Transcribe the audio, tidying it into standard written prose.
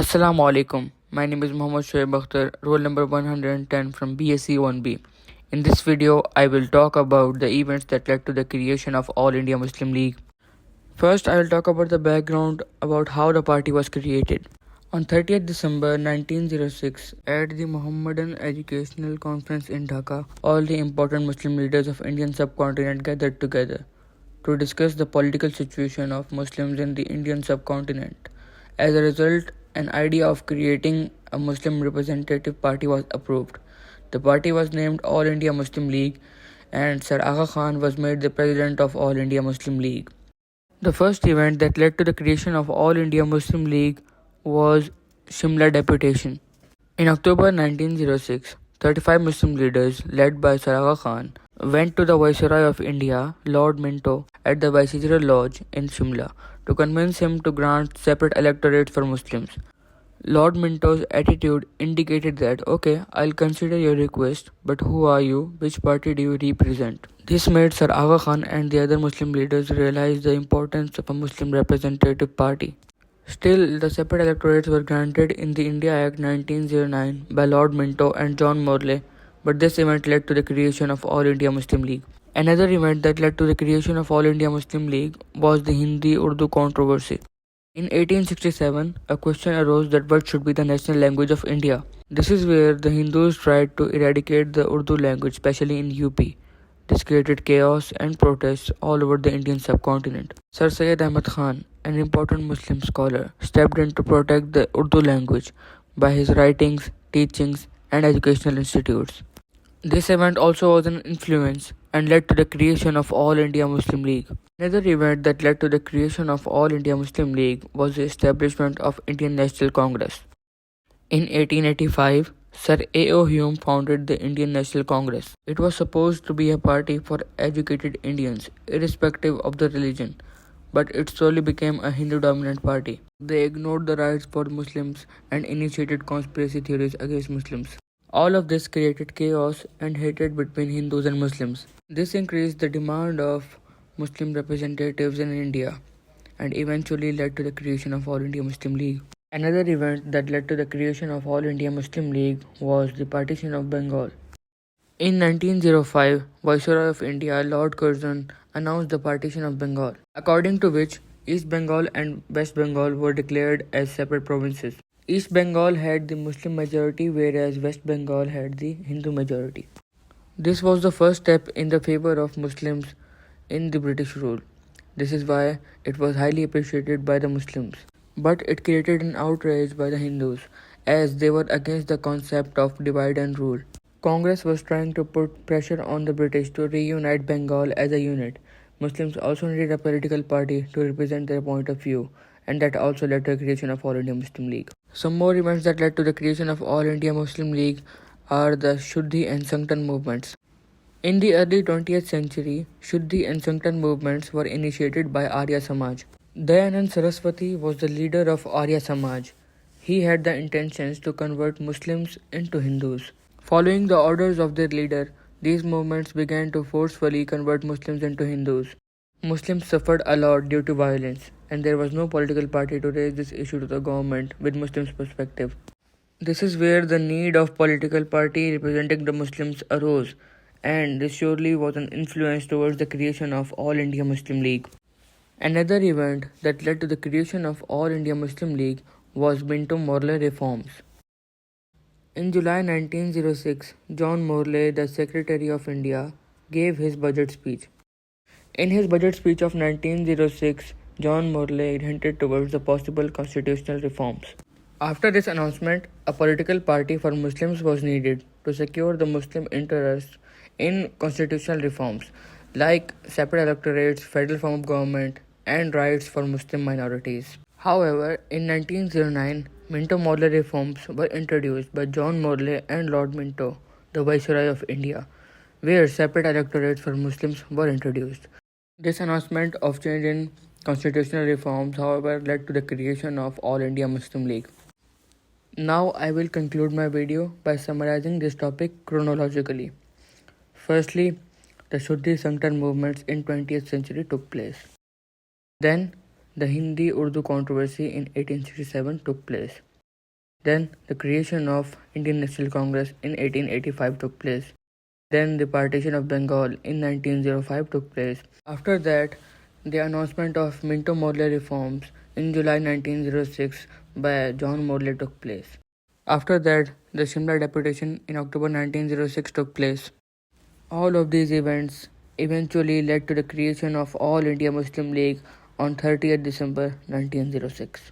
Assalamu alaikum. My name is Muhammad roll number 110 from BSc 1B. In this video, I will talk about the events that led to the creation of All India Muslim League. First, I will talk about the background about how the party was created. On 30th December 1906, at the Muhammadan Educational Conference in Dhaka, all the important Muslim leaders of Indian subcontinent gathered together to discuss the political situation of Muslims in the Indian subcontinent. As a result, an idea of creating a Muslim representative party was approved. The party was named All India Muslim League, and Sir Aga Khan was made the president of All India Muslim League. The first event that led to the creation of All India Muslim League was Simla deputation. In October 1906, 35 Muslim leaders, led by Sir Aga Khan, went to the Viceroy of India, Lord Minto, at the Viceroy Lodge in Simla to convince him to grant separate electorates for Muslims. Lord Minto's attitude indicated that, okay, I'll consider your request, but who are you? Which party do you represent? This made Sir Aga Khan and the other Muslim leaders realize the importance of a Muslim representative party. Still, the separate electorates were granted in the India Act 1909 by Lord Minto and John Morley, but this event led to the creation of All India Muslim League. Another event that led to the creation of All India Muslim League was the Hindi-Urdu controversy. In 1867, a question arose that what should be the national language of India. This is where the Hindus tried to eradicate the Urdu language, especially in UP. This created chaos and protests all over the Indian subcontinent. Sir Syed Ahmad Khan, an important Muslim scholar, stepped in to protect the Urdu language by his writings, teachings, and educational institutes. This event also was an influence and led to the creation of All India Muslim League. Another event that led to the creation of All India Muslim League was the establishment of Indian National Congress. In 1885, Sir A.O. Hume founded the Indian National Congress. It was supposed to be a party for educated Indians, irrespective of the religion, but it slowly became a Hindu-dominant party. They ignored the rights for Muslims and initiated conspiracy theories against Muslims. All of this created chaos and hatred between Hindus and Muslims. This increased the demand of Muslim representatives in India and eventually led to the creation of All India Muslim League. Another event that led to the creation of All India Muslim League was the Partition of Bengal. In 1905, Viceroy of India Lord Curzon announced the Partition of Bengal, according to which East Bengal and West Bengal were declared as separate provinces. East Bengal had the Muslim majority, whereas West Bengal had the Hindu majority. This was the first step in the favor of Muslims in the British rule. This is why it was highly appreciated by the Muslims. But it created an outrage by the Hindus, as they were against the concept of divide and rule. Congress was trying to put pressure on the British to reunite Bengal as a unit. Muslims also needed a political party to represent their point of view, and that also led to the creation of All India Muslim League. Some more events that led to the creation of All India Muslim League are the Shuddhi and Sanktan movements. In the early 20th century, Shuddhi and Sanktan movements were initiated by Arya Samaj. Dayanand Saraswati was the leader of Arya Samaj. He had the intentions to convert Muslims into Hindus. Following the orders of their leader, these movements began to forcefully convert Muslims into Hindus. Muslims suffered a lot due to violence, and there was no political party to raise this issue to the government with Muslims' perspective. This is where the need of political party representing the Muslims arose, and this surely was an influence towards the creation of All India Muslim League. Another event that led to the creation of All India Muslim League was Minto Morley reforms. In July 1906, John Morley, the Secretary of India, gave his budget speech. In his budget speech of 1906, John Morley hinted towards the possible constitutional reforms. After this announcement, a political party for Muslims was needed to secure the Muslim interests in constitutional reforms, like separate electorates, federal form of government, and rights for Muslim minorities. However, in 1909, Minto Morley reforms were introduced by John Morley and Lord Minto, the Viceroy of India, where separate electorates for Muslims were introduced. This announcement of change in constitutional reforms, however, led to the creation of All India Muslim League. Now I will conclude my video by summarizing this topic chronologically. Firstly, the Shuddhi Sanktan movements in 20th century took place. Then, the Hindi-Urdu controversy in 1867 took place. Then the creation of Indian National Congress in 1885 took place. Then the Partition of Bengal in 1905 took place. After that, the announcement of Minto-Morley reforms in July 1906 by John Morley took place. After that, the Simla deputation in October 1906 took place. All of these events eventually led to the creation of All India Muslim League on 30th December 1906.